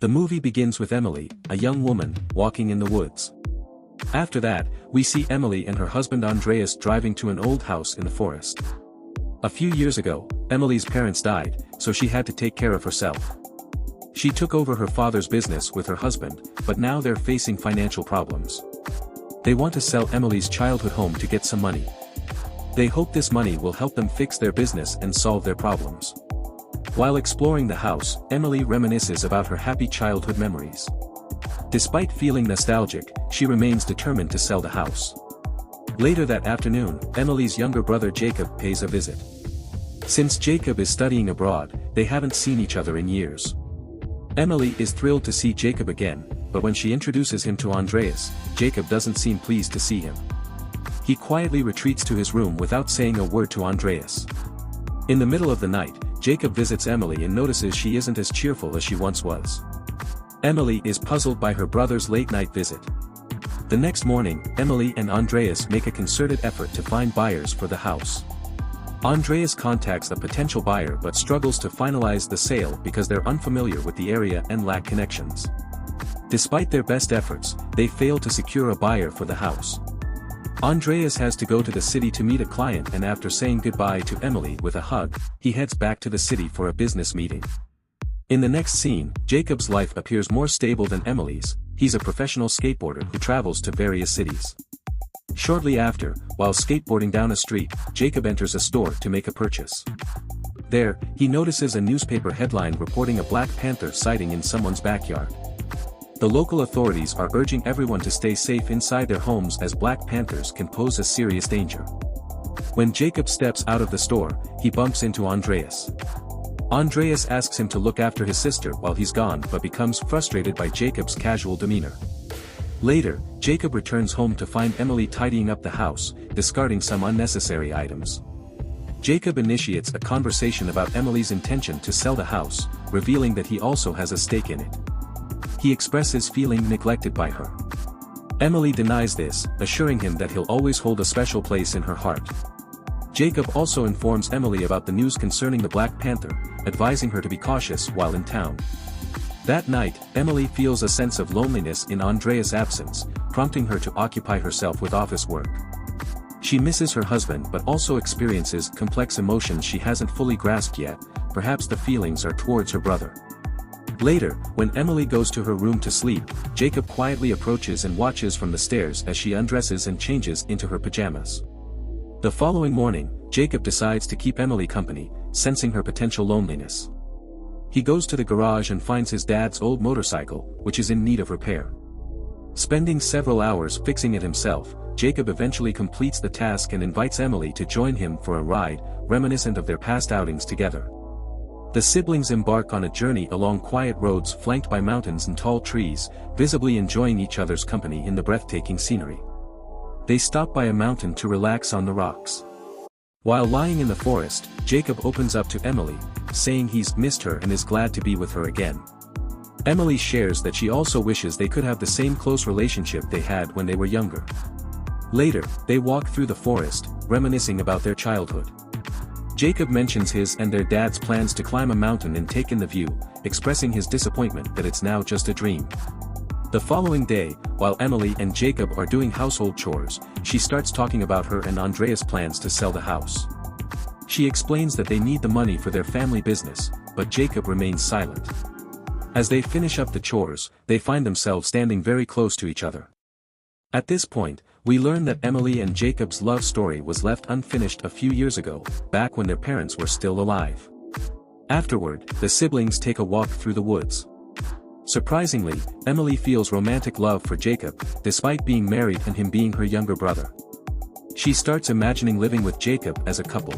The movie begins with Emilie, a young woman, walking in the woods. After that, we see Emilie and her husband Andreas driving to an old house in the forest. A few years ago, Emilie's parents died, so she had to take care of herself. She took over her father's business with her husband, but now they're facing financial problems. They want to sell Emilie's childhood home to get some money. They hope this money will help them fix their business and solve their problems. While exploring the house, Emilie reminisces about her happy childhood memories. Despite feeling nostalgic, she remains determined to sell the house. Later that afternoon, Emilie's younger brother Jakob pays a visit. Since Jakob is studying abroad, they haven't seen each other in years. Emilie is thrilled to see Jakob again, but when she introduces him to Andreas, Jakob doesn't seem pleased to see him. He quietly retreats to his room without saying a word to Andreas. In the middle of the night, Jakob visits Emilie and notices she isn't as cheerful as she once was. Emilie is puzzled by her brother's late-night visit. The next morning, Emilie and Andreas make a concerted effort to find buyers for the house. Andreas contacts a potential buyer but struggles to finalize the sale because they're unfamiliar with the area and lack connections. Despite their best efforts, they fail to secure a buyer for the house. Andreas has to go to the city to meet a client, and after saying goodbye to Emilie with a hug, he heads back to the city for a business meeting. In the next scene, Jakob's life appears more stable than Emilie's. He's a professional skateboarder who travels to various cities. Shortly after, while skateboarding down a street, Jakob enters a store to make a purchase. There, he notices a newspaper headline reporting a Black Panther sighting in someone's backyard. The local authorities are urging everyone to stay safe inside their homes as Black Panthers can pose a serious danger. When Jakob steps out of the store, he bumps into Andreas. Andreas asks him to look after his sister while he's gone but becomes frustrated by Jakob's casual demeanor. Later, Jakob returns home to find Emilie tidying up the house, discarding some unnecessary items. Jakob initiates a conversation about Emilie's intention to sell the house, revealing that he also has a stake in it. He expresses feeling neglected by her. Emilie denies this, assuring him that he'll always hold a special place in her heart. Jakob also informs Emilie about the news concerning the Black Panther, advising her to be cautious while in town. That night, Emilie feels a sense of loneliness in Andreas' absence, prompting her to occupy herself with office work. She misses her husband but also experiences complex emotions she hasn't fully grasped yet. Perhaps the feelings are towards her brother. Later, when Emilie goes to her room to sleep, Jakob quietly approaches and watches from the stairs as she undresses and changes into her pajamas. The following morning, Jakob decides to keep Emilie company, sensing her potential loneliness. He goes to the garage and finds his dad's old motorcycle, which is in need of repair. Spending several hours fixing it himself, Jakob eventually completes the task and invites Emilie to join him for a ride, reminiscent of their past outings together. The siblings embark on a journey along quiet roads flanked by mountains and tall trees, visibly enjoying each other's company in the breathtaking scenery. They stop by a mountain to relax on the rocks. While lying in the forest, Jakob opens up to Emilie, saying he's missed her and is glad to be with her again. Emilie shares that she also wishes they could have the same close relationship they had when they were younger. Later, they walk through the forest, reminiscing about their childhood. Jakob mentions his and their dad's plans to climb a mountain and take in the view, expressing his disappointment that it's now just a dream. The following day, while Emilie and Jakob are doing household chores, she starts talking about her and Andreas' plans to sell the house. She explains that they need the money for their family business, but Jakob remains silent. As they finish up the chores, they find themselves standing very close to each other. At this point, we learn that Emilie and Jakob's love story was left unfinished a few years ago, back when their parents were still alive. Afterward, the siblings take a walk through the woods. Surprisingly, Emilie feels romantic love for Jakob, despite being married and him being her younger brother. She starts imagining living with Jakob as a couple.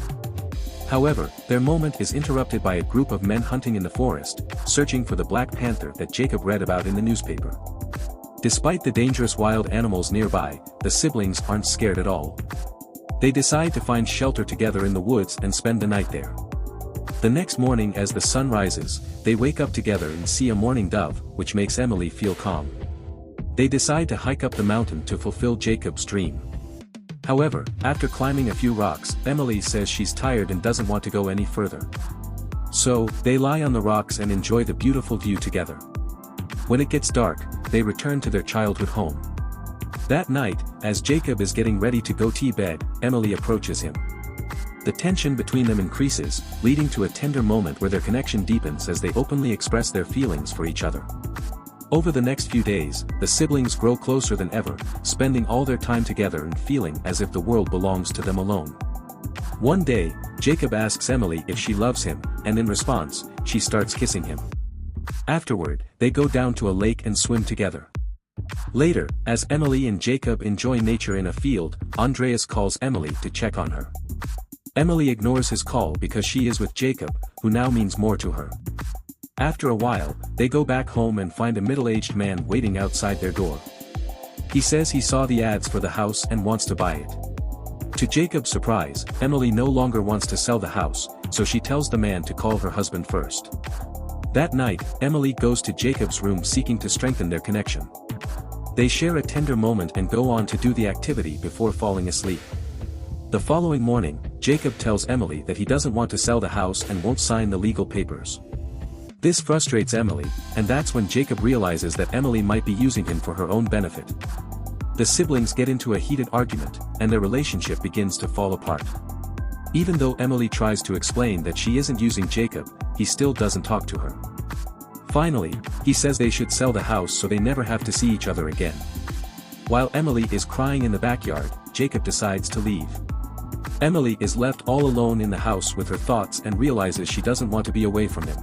However, their moment is interrupted by a group of men hunting in the forest, searching for the Black Panther that Jakob read about in the newspaper. Despite the dangerous wild animals nearby, the siblings aren't scared at all. They decide to find shelter together in the woods and spend the night there. The next morning as the sun rises, they wake up together and see a mourning dove, which makes Emilie feel calm. They decide to hike up the mountain to fulfill Jakob's dream. However, after climbing a few rocks, Emilie says she's tired and doesn't want to go any further. So, they lie on the rocks and enjoy the beautiful view together. When it gets dark, they return to their childhood home. That night, as Jakob is getting ready to go to bed, Emilie approaches him. The tension between them increases, leading to a tender moment where their connection deepens as they openly express their feelings for each other. Over the next few days, the siblings grow closer than ever, spending all their time together and feeling as if the world belongs to them alone. One day, Jakob asks Emilie if she loves him, and in response, she starts kissing him. Afterward, they go down to a lake and swim together. Later, as Emilie and Jakob enjoy nature in a field, Andreas calls Emilie to check on her. Emilie ignores his call because she is with Jakob, who now means more to her. After a while, they go back home and find a middle-aged man waiting outside their door. He says he saw the ads for the house and wants to buy it. To Jakob's surprise, Emilie no longer wants to sell the house, so she tells the man to call her husband first. That night, Emilie goes to Jakob's room seeking to strengthen their connection. They share a tender moment and go on to do the activity before falling asleep. The following morning, Jakob tells Emilie that he doesn't want to sell the house and won't sign the legal papers. This frustrates Emilie, and that's when Jakob realizes that Emilie might be using him for her own benefit. The siblings get into a heated argument, and their relationship begins to fall apart. Even though Emilie tries to explain that she isn't using Jakob, he still doesn't talk to her. Finally, he says they should sell the house so they never have to see each other again. While Emilie is crying in the backyard, Jakob decides to leave. Emilie is left all alone in the house with her thoughts and realizes she doesn't want to be away from him.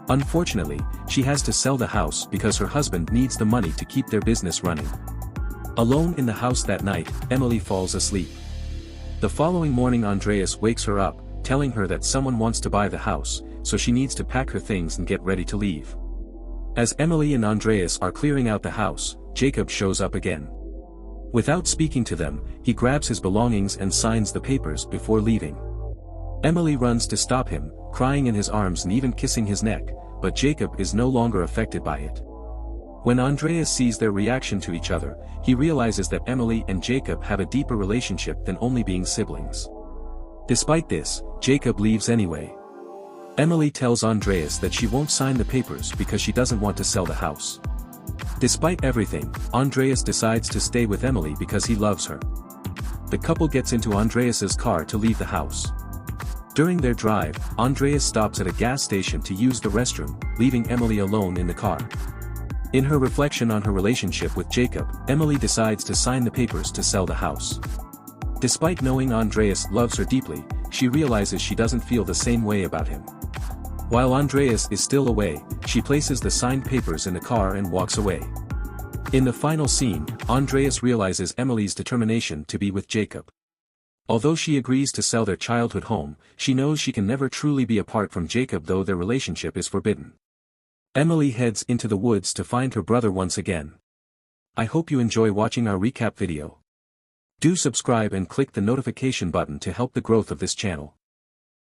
Unfortunately, she has to sell the house because her husband needs the money to keep their business running. Alone in the house that night, Emilie falls asleep. The following morning Andreas wakes her up, telling her that someone wants to buy the house, so she needs to pack her things and get ready to leave. As Emilie and Andreas are clearing out the house, Jakob shows up again. Without speaking to them, he grabs his belongings and signs the papers before leaving. Emilie runs to stop him, crying in his arms and even kissing his neck, but Jakob is no longer affected by it. When Andreas sees their reaction to each other, he realizes that Emilie and Jakob have a deeper relationship than only being siblings. Despite this, Jakob leaves anyway. Emilie tells Andreas that she won't sign the papers because she doesn't want to sell the house. Despite everything, Andreas decides to stay with Emilie because he loves her. The couple gets into Andreas's car to leave the house. During their drive, Andreas stops at a gas station to use the restroom, leaving Emilie alone in the car. In her reflection on her relationship with Jakob, Emilie decides to sign the papers to sell the house. Despite knowing Andreas loves her deeply, she realizes she doesn't feel the same way about him. While Andreas is still away, she places the signed papers in the car and walks away. In the final scene, Andreas realizes Emilie's determination to be with Jakob. Although she agrees to sell their childhood home, she knows she can never truly be apart from Jakob, though their relationship is forbidden. Emilie heads into the woods to find her brother once again. I hope you enjoy watching our recap video. Do subscribe and click the notification button to help the growth of this channel.